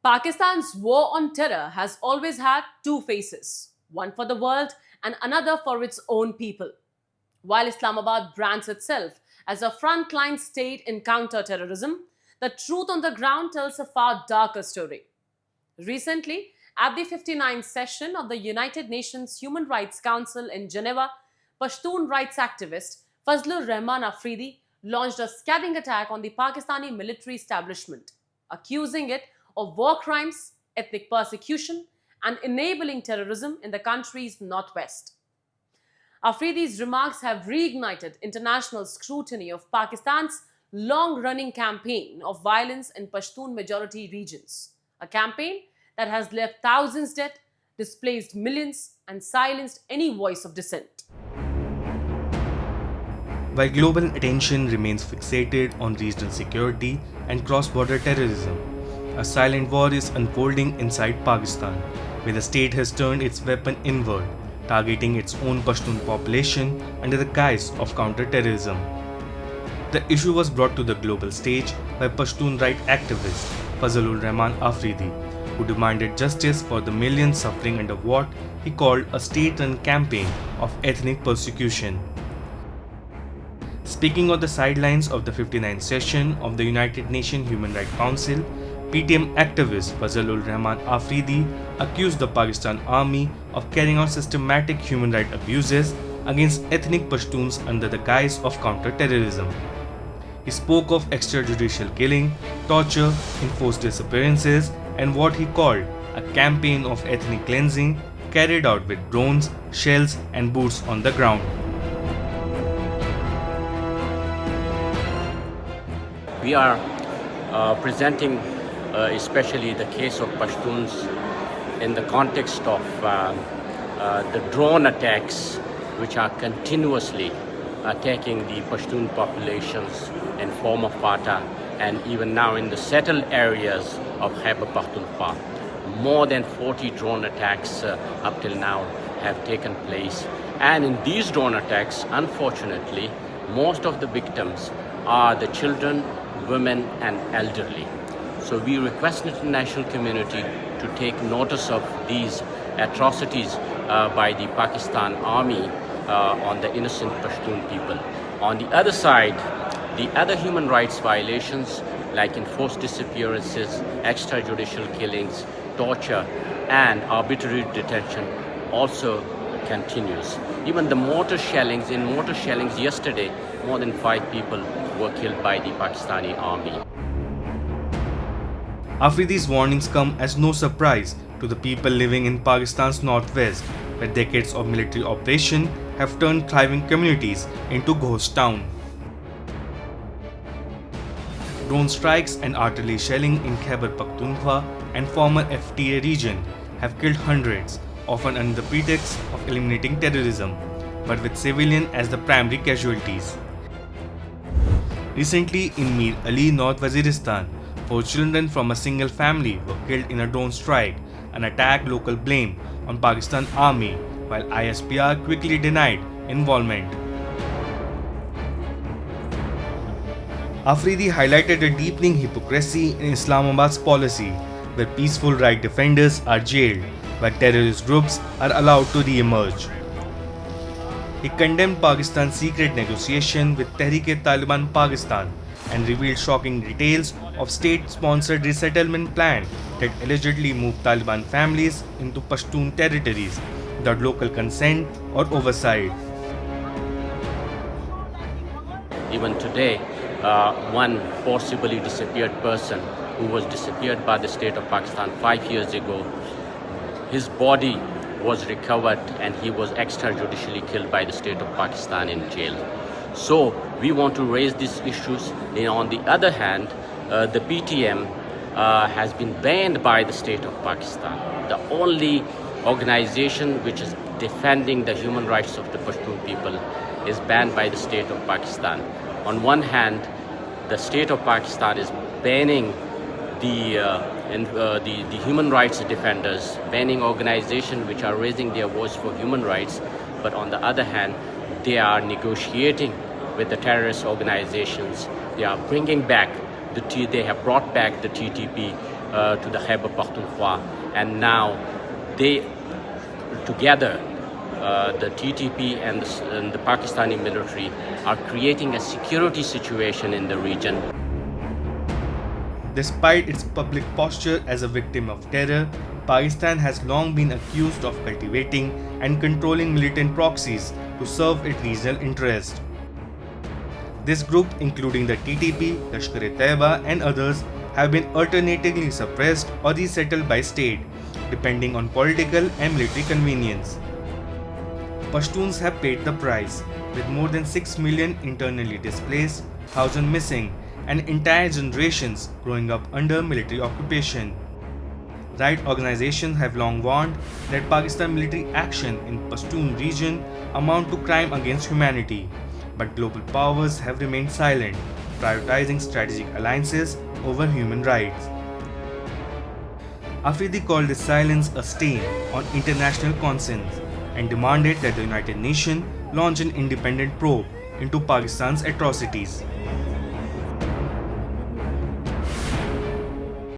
Pakistan's war on terror has always had two faces, one for the world and another for its own people. While Islamabad brands itself as a frontline state in counter-terrorism, the truth on the ground tells a far darker story. Recently, at the 59th session of the United Nations Human Rights Council in Geneva, Pashtun rights activist Fazal-ur-Rehman Afridi launched a scathing attack on the Pakistani military establishment, accusing it of war crimes, ethnic persecution, and enabling terrorism in the country's northwest. Afridi's remarks have reignited international scrutiny of Pakistan's long running campaign of violence in Pashtun majority regions, a campaign that has left thousands dead, displaced millions, and silenced any voice of dissent. While global attention remains fixated on regional security and cross-border terrorism, a silent war is unfolding inside Pakistan, where the state has turned its weapon inward, targeting its own Pashtun population under the guise of counter-terrorism. The issue was brought to the global stage by Pashtun right activist Fazal-ur-Rehman Afridi, who demanded justice for the millions suffering under what he called a state-run campaign of ethnic persecution. Speaking on the sidelines of the 59th session of the United Nations Human Rights Council, PTM activist Fazal-ur-Rehman Afridi accused the Pakistan Army of carrying out systematic human rights abuses against ethnic Pashtuns under the guise of counter-terrorism. He spoke of extrajudicial killing, torture, enforced disappearances, and what he called a campaign of ethnic cleansing carried out with drones, shells, and boots on the ground. We are presenting especially the case of Pashtuns in the context of the drone attacks which are continuously attacking the Pashtun populations in form of Fata and even now in the settled areas of Khyber Pakhtunkhwa. More than 40 drone attacks up till now have taken place, and in these drone attacks, unfortunately, most of the victims are the children, women and elderly. So we request the international community to take notice of these atrocities by the Pakistan Army on the innocent Pashtun people. On the other side, the other human rights violations like enforced disappearances, extrajudicial killings, torture and arbitrary detention also continues. Even the mortar shellings yesterday, more than 5 people were killed by the Pakistani army. Afridi's warnings come as no surprise to the people living in Pakistan's northwest, where decades of military operation have turned thriving communities into ghost town. Drone strikes and artillery shelling in Khyber Pakhtunkhwa and former FTA region have killed hundreds, often under the pretext of eliminating terrorism, but with civilians as the primary casualties. Recently in Mir Ali, North Waziristan, 4 children from a single family were killed in a drone strike, an attack local blame on Pakistan Army, while ISPR quickly denied involvement. Afridi highlighted a deepening hypocrisy in Islamabad's policy, where peaceful right defenders are jailed, while terrorist groups are allowed to re-emerge. He condemned Pakistan's secret negotiation with Tehreek-e-Taliban Pakistan and revealed shocking details of state-sponsored resettlement plan that allegedly moved Taliban families into Pashtun territories without local consent or oversight. Even today, one forcibly disappeared person who was disappeared by the state of Pakistan 5 years ago, his body was recovered and he was extrajudicially killed by the state of Pakistan in jail. So we want to raise these issues. And on the other hand, the PTM has been banned by the state of Pakistan. The only organization which is defending the human rights of the Pashtun people is banned by the state of Pakistan. On one hand, the state of Pakistan is banning the human rights defenders, banning organizations which are raising their voice for human rights, but on the other hand, they are negotiating with the terrorist organizations. They are bringing back they have brought back the TTP to the Khyber Pakhtunkhwa, and now they together, the TTP and the Pakistani military are creating a security situation in the region. Despite its public posture as a victim of terror, Pakistan has long been accused of cultivating and controlling militant proxies to serve its regional interest. This group, including the TTP, Lashkar-e-Taiba and others, have been alternatively suppressed or resettled by state, depending on political and military convenience. Pashtuns have paid the price, with more than 6 million internally displaced, thousands missing, and entire generations growing up under military occupation. Right organizations have long warned that Pakistan military action in Pashtun region amount to crime against humanity, but global powers have remained silent, prioritizing strategic alliances over human rights. Afridi called this silence a stain on international conscience and demanded that the United Nations launch an independent probe into Pakistan's atrocities.